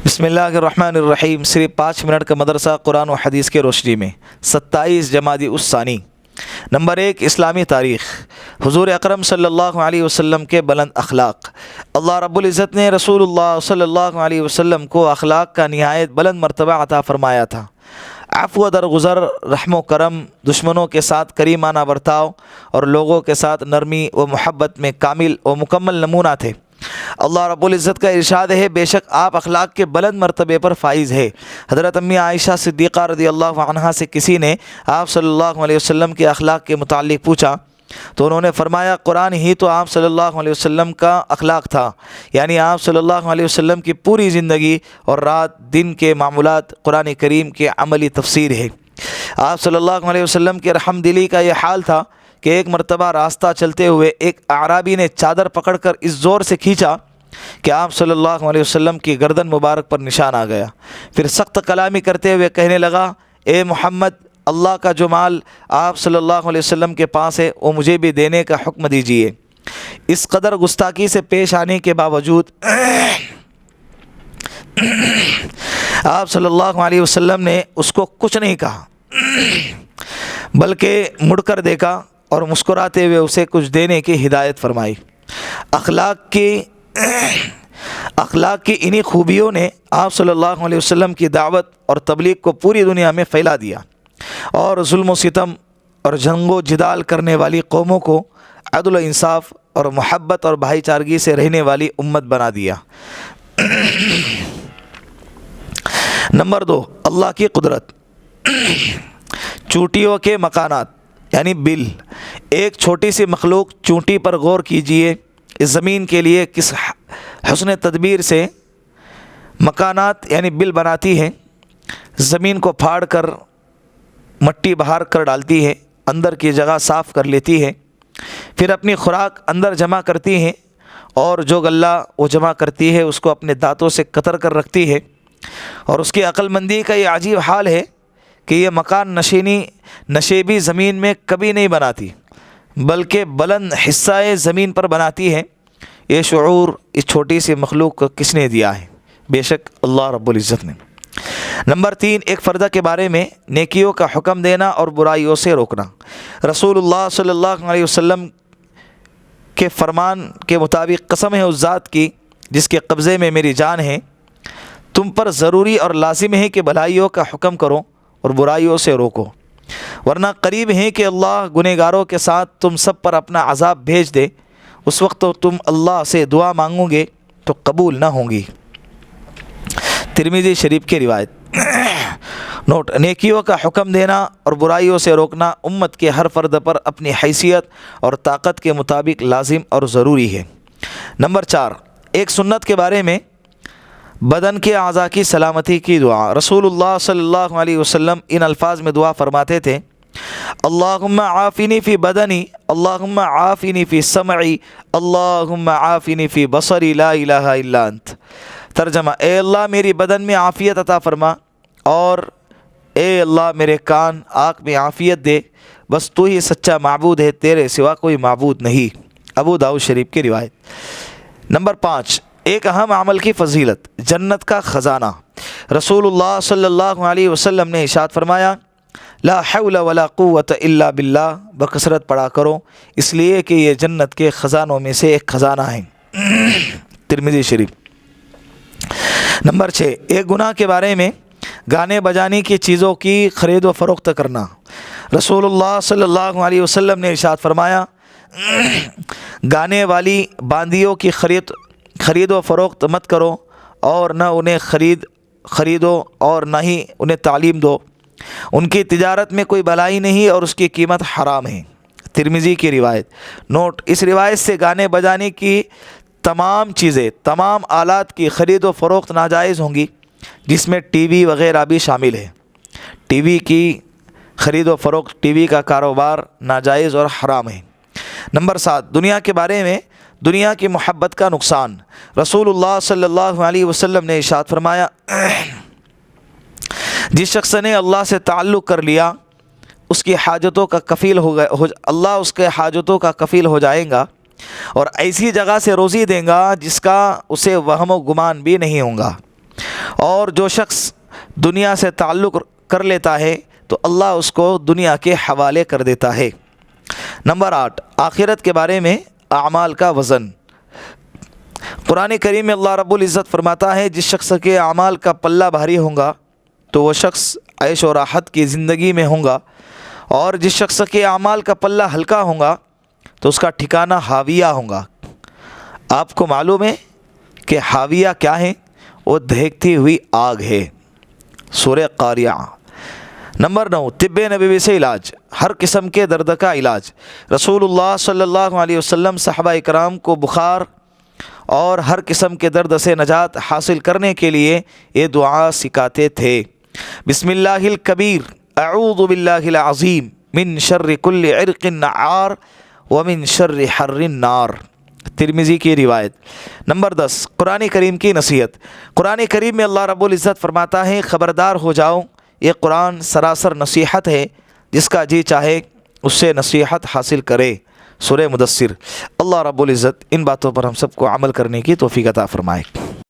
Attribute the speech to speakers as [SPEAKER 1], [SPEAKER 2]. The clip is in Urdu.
[SPEAKER 1] بسم اللہ الرحمن الرحیم۔ صرف 5 منٹ کا مدرسہ قرآن و حدیث کے روشنی میں 27 جمادی الثانی۔ نمبر 1، اسلامی تاریخ۔ حضور اکرم صلی اللہ علیہ وسلم کے بلند اخلاق۔ اللہ رب العزت نے رسول اللہ صلی اللہ علیہ وسلم کو اخلاق کا نہایت بلند مرتبہ عطا فرمایا تھا۔ عفو درگزر، رحم و کرم، دشمنوں کے ساتھ کریمانہ برتاؤ اور لوگوں کے ساتھ نرمی و محبت میں کامل و مکمل نمونہ تھے۔ اللہ رب العزت کا ارشاد ہے، بے شک آپ اخلاق کے بلند مرتبے پر فائز ہے۔ حضرت امی عائشہ صدیقہ رضی اللہ عنہا سے کسی نے آپ صلی اللہ علیہ وسلم کے اخلاق کے متعلق پوچھا تو انہوں نے فرمایا، قرآن ہی تو آپ صلی اللہ علیہ وسلم کا اخلاق تھا، یعنی آپ صلی اللہ علیہ وسلم کی پوری زندگی اور رات دن کے معمولات قرآن کریم کے عملی تفسیر ہے۔ آپ صلی اللہ علیہ وسلم کے رحم دلی کا یہ حال تھا کہ ایک مرتبہ راستہ چلتے ہوئے ایک اعرابی نے چادر پکڑ کر اس زور سے کھینچا کہ آپ صلی اللہ علیہ وسلم کی گردن مبارک پر نشان آ گیا۔ پھر سخت کلامی کرتے ہوئے کہنے لگا، اے محمد، اللہ کا جو مال آپ صلی اللہ علیہ وسلم کے پاس ہے وہ مجھے بھی دینے کا حکم دیجیے۔ اس قدر گستاخی سے پیش آنے کے باوجود آپ صلی اللہ علیہ وسلم نے اس کو کچھ نہیں کہا، بلکہ مڑ کر دیکھا اور مسکراتے ہوئے اسے کچھ دینے کی ہدایت فرمائی۔ اخلاق کی انہی خوبیوں نے آپ صلی اللہ علیہ وسلم کی دعوت اور تبلیغ کو پوری دنیا میں پھیلا دیا اور ظلم و ستم اور جنگ و جدال کرنے والی قوموں کو عدل و انصاف اور محبت اور بھائی چارگی سے رہنے والی امت بنا دیا۔ نمبر 2، اللہ کی قدرت۔ چونٹیوں کے مکانات یعنی بل۔ ایک چھوٹی سی مخلوق چونٹی پر غور کیجئے، اس زمین کے لیے کس حسن تدبیر سے مکانات یعنی بل بناتی ہے۔ زمین کو پھاڑ کر مٹی باہر کر ڈالتی ہے، اندر کی جگہ صاف کر لیتی ہے، پھر اپنی خوراک اندر جمع کرتی ہے اور جو غلہ وہ جمع کرتی ہے اس کو اپنے دانتوں سے کتر کر رکھتی ہے۔ اور اس کی عقل مندی کا یہ عجیب حال ہے کہ یہ مکان نشیبی زمین میں کبھی نہیں بناتی، بلکہ بلند حصہ زمین پر بناتی ہے۔ یہ شعور اس چھوٹی سی مخلوق کو کس نے دیا ہے؟ بے شک اللہ رب العزت نے۔ نمبر 3، ایک فردہ کے بارے میں نیکیوں کا حکم دینا اور برائیوں سے روکنا۔ رسول اللہ صلی اللہ علیہ وسلم کے فرمان کے مطابق قسم ہے اس ذات کی جس کے قبضے میں میری جان ہے، تم پر ضروری اور لازم ہے کہ بھلائیوں کا حکم کرو اور برائیوں سے روکو، ورنہ قریب ہے کہ اللہ گنہگاروں کے ساتھ تم سب پر اپنا عذاب بھیج دے، اس وقت تو تم اللہ سے دعا مانگو گے تو قبول نہ ہوں گی۔ ترمذی شریف کی روایت۔ نوٹ: نیکیوں کا حکم دینا اور برائیوں سے روکنا امت کے ہر فرد پر اپنی حیثیت اور طاقت کے مطابق لازم اور ضروری ہے۔ نمبر 4، ایک سنت کے بارے میں بدن کے اعضاء کی سلامتی کی دعا۔ رسول اللہ صلی اللہ علیہ وسلم ان الفاظ میں دعا فرماتے تھے، اللہم عافنی فی بدنی، اللہم عافنی فی سمعی، اللہم عافنی فی بصری، لا الہ الا انت۔ ترجمہ: اے اللہ میری بدن میں عافیت عطا فرما اور اے اللہ میرے کان آنکھ میں عافیت دے، بس تو ہی سچا معبود ہے، تیرے سوا کوئی معبود نہیں۔ ابو داؤد شریف کی روایت۔ نمبر 5، ایک اہم عمل کی فضیلت، جنت کا خزانہ۔ رسول اللہ صلی اللہ علیہ وسلم نے ارشاد فرمایا، لا حول ولا قوت الا باللہ، بکثرت پڑھا کرو اس لیے کہ یہ جنت کے خزانوں میں سے ایک خزانہ ہے۔ ترمذی شریف۔ نمبر 6، ایک گناہ کے بارے میں گانے بجانے کی چیزوں کی خرید و فروخت کرنا۔ رسول اللہ صلی اللہ علیہ وسلم نے ارشاد فرمایا، گانے والی باندیوں کی خرید و فروخت مت کرو اور نہ انہیں خریدو اور نہ ہی انہیں تعلیم دو، ان کی تجارت میں کوئی بھلائی نہیں اور اس کی قیمت حرام ہے۔ ترمذی کی روایت۔ نوٹ: اس روایت سے گانے بجانے کی تمام چیزیں، تمام آلات کی خرید و فروخت ناجائز ہوں گی، جس میں ٹی وی وغیرہ بھی شامل ہے۔ ٹی وی کی خرید و فروخت، ٹی وی کا کاروبار ناجائز اور حرام ہے۔ نمبر 7، دنیا کے بارے میں دنیا کی محبت کا نقصان۔ رسول اللہ صلی اللہ علیہ وسلم نے ارشاد فرمایا، جس شخص نے اللہ سے تعلق کر لیا اس کی حاجتوں کا کفیل اللہ اس کے حاجتوں کا کفیل ہو جائے گا، اور ایسی جگہ سے روزی دیں گا جس کا اسے وہم و گمان بھی نہیں ہوگا۔ اور جو شخص دنیا سے تعلق کر لیتا ہے تو اللہ اس کو دنیا کے حوالے کر دیتا ہے۔ نمبر 8، آخرت کے بارے میں اعمال کا وزن۔ قرآن کریم میں اللہ رب العزت فرماتا ہے جس شخص کے اعمال کا پلہ بھاری ہوگا تو وہ شخص عیش و راحت کی زندگی میں ہوگا، اور جس شخص کے اعمال کا پلہ ہلکا ہوگا تو اس کا ٹھکانہ حاویہ ہوگا۔ آپ کو معلوم ہے کہ حاویہ کیا ہے؟ وہ دہکتی ہوئی آگ ہے۔ سورہ قاریعہ۔ نمبر 9، طب نبوی سے علاج، ہر قسم کے درد کا علاج۔ رسول اللہ صلی اللہ علیہ وسلم صحابہ کرام کو بخار اور ہر قسم کے درد سے نجات حاصل کرنے کے لیے یہ دعا سکھاتے تھے۔ بسم اللہ الکبیر، اعوذ باللہ العظیم من شر کل عرق نعار ومن شر حر النار، ترمذی کی روایت۔ نمبر 10، قرآن کریم کی نصیحت۔ قرآن کریم میں اللہ رب العزت فرماتا ہے خبردار ہو جاؤ، یہ قرآن سراسر نصیحت ہے، جس کا جی چاہے اس سے نصیحت حاصل کرے۔ سورہ مدثر۔ اللہ رب العزت ان باتوں پر ہم سب کو عمل کرنے کی توفیق عطا فرمائے۔